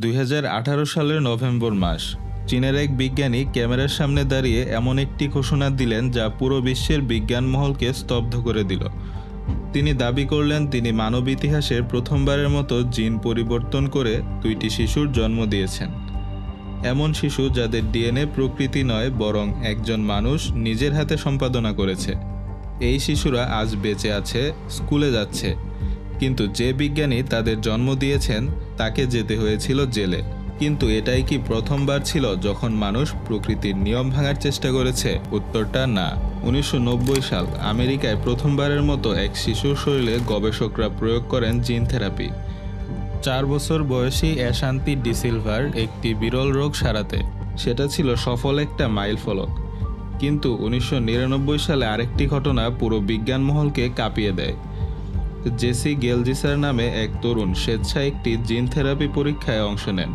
2018 সালের নভেম্বর মাস। চীনের এক বিজ্ঞানী ক্যামেরার সামনে দাঁড়িয়ে এমন একটি ঘোষণা দিলেন যা পুরো বিশ্বের বিজ্ঞান মহলকে স্তব্ধ করে দিল। তিনি দাবি করলেন তিনি মানব ইতিহাসের প্রথমবারের মতো জিন পরিবর্তন করে 2টি শিশুর জন্ম দিয়েছেন। এমন শিশু যাদের ডিএনএ প্রকৃতি নয় বরং একজন মানুষ নিজের হাতে সম্পাদনা করেছে। এই শিশুরা আজ বেঁচে আছে, স্কুলে যাচ্ছে, কিন্তু যে বিজ্ঞানী তাদের জন্ম দিয়েছেন তাকে যেতে হয়েছিল জেলে। কিন্তু এটাই কি প্রথমবার ছিল যখন মানুষ প্রকৃতির নিয়ম ভাঙার চেষ্টা করেছে? উত্তরটা না। 1990 সাল আমেরিকায় প্রথমবারের মতো এক শিশুর শরীরে গবেষকরা প্রয়োগ করেন জিন থেরাপি। 4 বছর বয়সী অ্যাশান্তি ডিসিলভার একটি বিরল রোগ সারাতে। সেটা ছিল সফল একটা মাইলফলক। কিন্তু 1999 সালে আরেকটি ঘটনা পুরো বিজ্ঞান মহলকে কাঁপিয়ে দেয়। জেসি গেলজিসার নামে এক তরুণ স্বেচ্ছায় একটি জিন থেরাপি পরীক্ষায় অংশ নেন,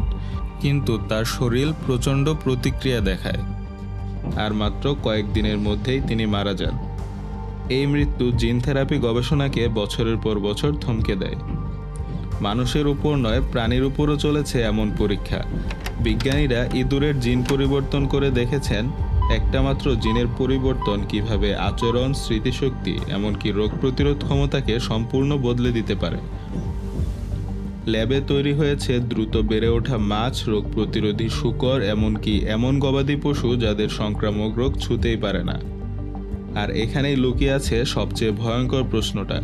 কিন্তু তার শরীর প্রচণ্ড প্রতিক্রিয়া দেখায়, আর মাত্র কয়েকদিনের মধ্যেই তিনি মারা যান। এই মৃত্যু জিন থেরাপি গবেষণাকে বছরের পর বছর থমকে দেয়। মানুষের উপর নয়, প্রাণীর উপরও চলেছে এমন পরীক্ষা। বিজ্ঞানীরা ইঁদুরের জিন পরিবর্তন করে দেখেছেন একটা মাত্র জিনের পরিবর্তন কিভাবে আচরণ, স্মৃতিশক্তি, এমনকি রোগ প্রতিরোধ ক্ষমতাকে সম্পূর্ণ বদলে দিতে পারে। ল্যাবে তৈরি হয়েছে দ্রুত বেড়ে ওঠা মাছ, রোগ প্রতিরোধী শূকর, এমনকি এমন গবাদি পশু যাদের সংক্রামক রোগ ছুঁতেই পারে না। আর এখানেই লুকিয়ে আছে সবচেয়ে ভয়ঙ্কর প্রশ্নটা,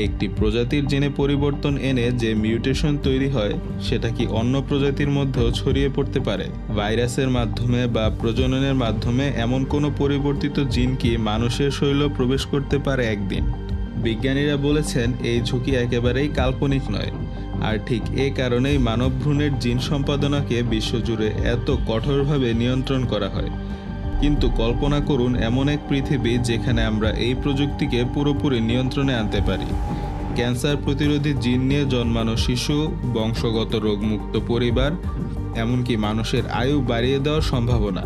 একটি প্রজাতির জিনে পরিবর্তন এনে যে মিউটেশন তৈরি হয় সেটা কি অন্য প্রজাতির মধ্যেও ছড়িয়ে পড়তে পারে? ভাইরাসের মাধ্যমে বা প্রজননের মাধ্যমে এমন কোনো পরিবর্তিত জিন কি মানুষের শরীরে প্রবেশ করতে পারে একদিন? বিজ্ঞানীরা বলেছেন এই ঝুঁকি একেবারেই কাল্পনিক নয়। আর ঠিক এ কারণেই মানব ভ্রূণের জিন সম্পাদনাকে বিশ্বজুড়ে এত কঠোরভাবে নিয়ন্ত্রণ করা হয়। কিন্তু কল্পনা করুন এমন এক পৃথিবী যেখানে আমরা এই প্রযুক্তিকে পুরোপুরি নিয়ন্ত্রণে আনতে পারি। ক্যান্সার প্রতিরোধী জিন নিয়ে জন্মানো শিশু, বংশগত রোগমুক্ত পরিবার, এমনকি মানুষের আয়ু বাড়িয়ে দেওয়ার সম্ভাবনা।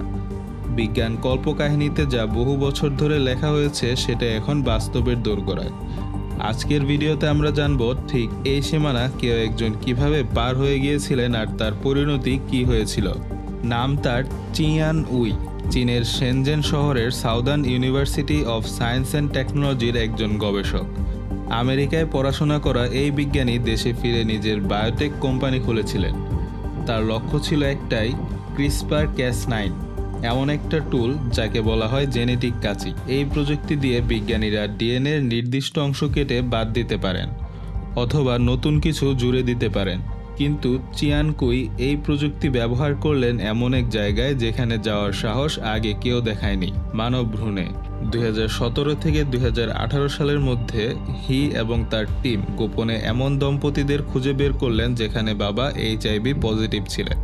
বিজ্ঞান কল্পকাহিনীতে যা বহু বছর ধরে লেখা হয়েছে সেটা এখন বাস্তবের দোরগোড়ায়। আজকের ভিডিওতে আমরা জানব ঠিক এই সীমানা কেউ একজন কিভাবে পার হয়ে গিয়েছিলেন আর তার পরিণতি কি হয়েছিল। নাম তার চিয়ান উই। চীনের শেনজেন শহরের southern university of science and টেকনোলজির একজন গবেষক। আমেরিকায় পড়াশোনা করা এই বিজ্ঞানী দেশে ফিরে নিজের বায়োটেক কোম্পানি খুলেছিলেন। তার লক্ষ্য ছিল একটাই, CRISPR-Cas9, এমন একটা টুল যাকে বলা হয় জেনেটিক কাঁচি। এই প্রযুক্তি দিয়ে বিজ্ঞানীরা ডিএনএর নির্দিষ্ট অংশ কেটে বাদ দিতে পারেন অথবা নতুন কিছু জুড়ে দিতে পারেন। কিন্তু চিয়ান কুই এই প্রযুক্তি ব্যবহার করলেন এমন এক জায়গায় যেখানে যাওয়ার সাহস আগে কেউ দেখায়নি, মানব ভ্রূণে। 2017 থেকে 2018 সালের মধ্যে হি এবং তার টিম গোপনে এমন দম্পতিদের খুঁজে বের করলেন যেখানে বাবা HIV পজিটিভ ছিলেন।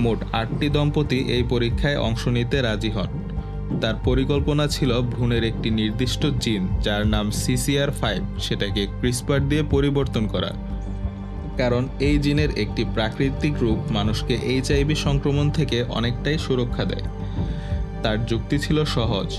মোট 8টি দম্পতি এই পরীক্ষায় অংশ নিতে রাজি হন। তার পরিকল্পনা ছিল ভ্রূণের একটি নির্দিষ্ট জিন যার নাম CCR5 সেটাকে CRISPR দিয়ে পরিবর্তন করা, কারণ এই জিনের একটি প্রাকৃতিক রূপ মানুষকে HIV সংক্রমণ থেকে অনেকটাই সুরক্ষা দেয়। তার যুক্তি ছিল সহজ,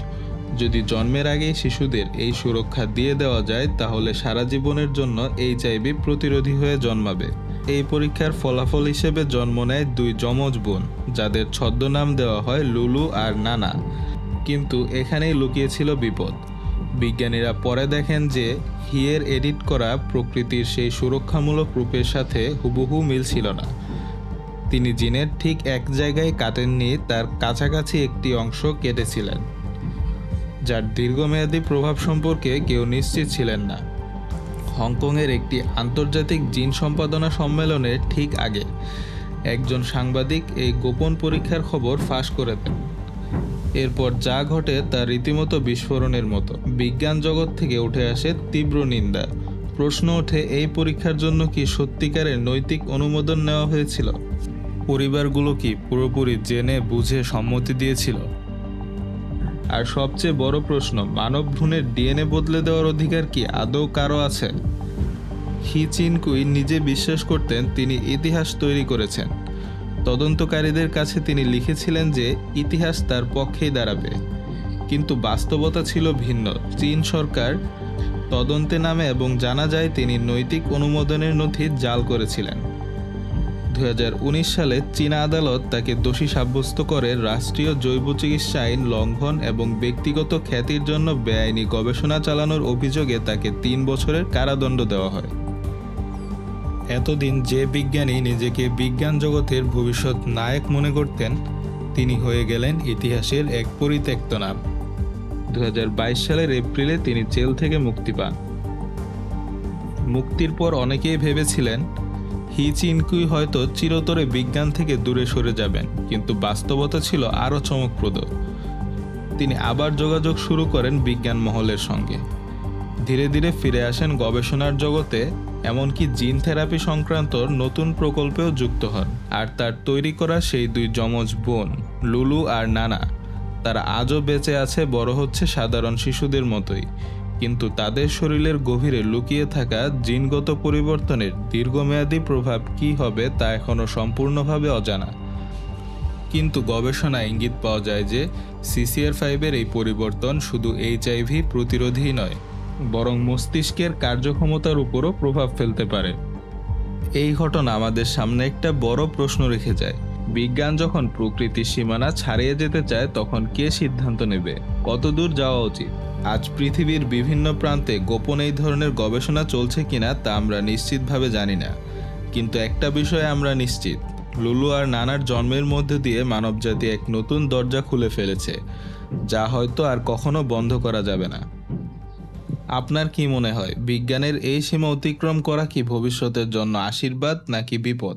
যদি জন্মের আগেই শিশুদের এই সুরক্ষা দিয়ে দেওয়া যায় তাহলে সারা জীবনের জন্য HIV প্রতিরোধী হয়ে জন্মাবে। এই পরীক্ষার ফলাফল হিসেবে জন্ম নেয় 2 যমজ বোন যাদের ছদ্মনাম দেওয়া হয় লুলু আর নানা। কিন্তু এখানেই লুকিয়েছিল বিপদ। বিজ্ঞানীরা পরে দেখেন যে হিয়ের এডিট করা প্রকৃতির সেই সুরক্ষামূলক রূপের সাথে হুবহু মিল ছিল না। তিনি জিনের ঠিক এক জায়গায় কাটেননি, তার কাছাকাছি একটি অংশ কেটেছিলেন, যার দীর্ঘমেয়াদী প্রভাব সম্পর্কে কেউ নিশ্চিত ছিলেন না। হংকংয়ের একটি আন্তর্জাতিক জিন সম্পাদনা সম্মেলনের ঠিক আগে একজন সাংবাদিক এই গোপন পরীক্ষার খবর ফাঁস করে দেন। এরপর যা ঘটে তা রীতিমতো বিস্ফোরণের মতো। বিজ্ঞান জগৎ থেকে উঠে আসে তীব্র নিন্দা। প্রশ্ন ওঠে, এই পরীক্ষার জন্য কি সত্যিকারের নৈতিক অনুমোদন নেওয়া হয়েছিল? পরিবারগুলো কি পুরোপুরি জেনে বুঝে সম্মতি দিয়েছিল? আর সবচেয়ে বড় প্রশ্ন, মানব ভ্রূণের ডিএনএ বদলে দেওয়ার অধিকার কি আদৌ কারো আছে? হি চিনকুই নিজে বিশ্বাস করতেন তিনি ইতিহাস তৈরি করেছেন। তদন্তকারীদের কাছে তিনি লিখেছিলেন যে ইতিহাস তার পক্ষেই দাঁড়াবে। কিন্তু বাস্তবতা ছিল ভিন্ন। চীন সরকার তদন্তে নামে এবং জানা যায় তিনি নৈতিক অনুমোদনের নথি জাল করেছিলেন। 2019 সালে চীনা আদালত তাকে দোষী সাব্যস্ত করে রাষ্ট্রীয় জৈব চিকিৎসা আইন লঙ্ঘন এবং ব্যক্তিগত খ্যাতির জন্য বেআইনি গবেষণা চালানোর অভিযোগে তাকে 3 বছরের কারাদণ্ড দেওয়া হয়। এতদিন যে বিজ্ঞানী নিজেকে বিজ্ঞান জগতের ভবিষ্যৎ নায়ক মনে করতেন, তিনি হয়ে গেলেন ইতিহাসের এক পরিত্যক্ত নাম। 2022 সালের এপ্রিলে তিনি জেল থেকে মুক্তি পান। মুক্তির পর অনেকেই ভেবেছিলেন হি চিনকুই হয়তো চিরতরে বিজ্ঞান থেকে দূরে সরে যাবেন, কিন্তু বাস্তবতা ছিল আরও চমকপ্রদ। তিনি আবার যোগাযোগ শুরু করেন বিজ্ঞান মহলের সঙ্গে। ধীরে ধীরে ফিরে আসেন গবেষণার জগতে, এমনকি জিন থেরাপি সংক্রান্ত নতুন প্রকল্পেও যুক্ত হন। আর তার তৈরি করা সেই 2 যমজ বোন লুলু আর নানা, তারা আজও বেঁচে আছে, বড় হচ্ছে সাধারণ শিশুদের মতোই, কিন্তু তাদের শরীরের গভীরে লুকিয়ে থাকা জিনগত পরিবর্তনের দীর্ঘমেয়াদী প্রভাব কী হবে তা এখনও সম্পূর্ণভাবে অজানা। কিন্তু গবেষণায় ইঙ্গিত পাওয়া যায় যে CCR5-এর এই পরিবর্তন শুধু HIV প্রতিরোধী নয়, বরং মস্তিষ্কের কার্যক্ষমতার উপরও প্রভাব ফেলতে পারে। এই ঘটনা আমাদের সামনে একটা বড় প্রশ্ন রেখে যায়। বিজ্ঞান যখন প্রকৃতির সীমানা ছাড়িয়ে যেতে চায়, তখন কে সিদ্ধান্ত নেবে, কতদূর যাওয়া উচিত? আজ পৃথিবীর বিভিন্ন প্রান্তে গোপন এই ধরনের গবেষণা চলছে কিনা তা আমরা নিশ্চিতভাবে জানি না, কিন্তু একটা বিষয়ে আমরা নিশ্চিত, লুলু আর নানার জন্মের মধ্যে দিয়ে মানবজাতি এক নতুন দরজা খুলে ফেলেছে, যা হয়তো আর কখনো বন্ধ করা যাবে না। আপনার কি মনে হয়, বিজ্ঞানের এই সীমা অতিক্রম করা কি ভবিষ্যতের জন্য আশীর্বাদ নাকি বিপদ?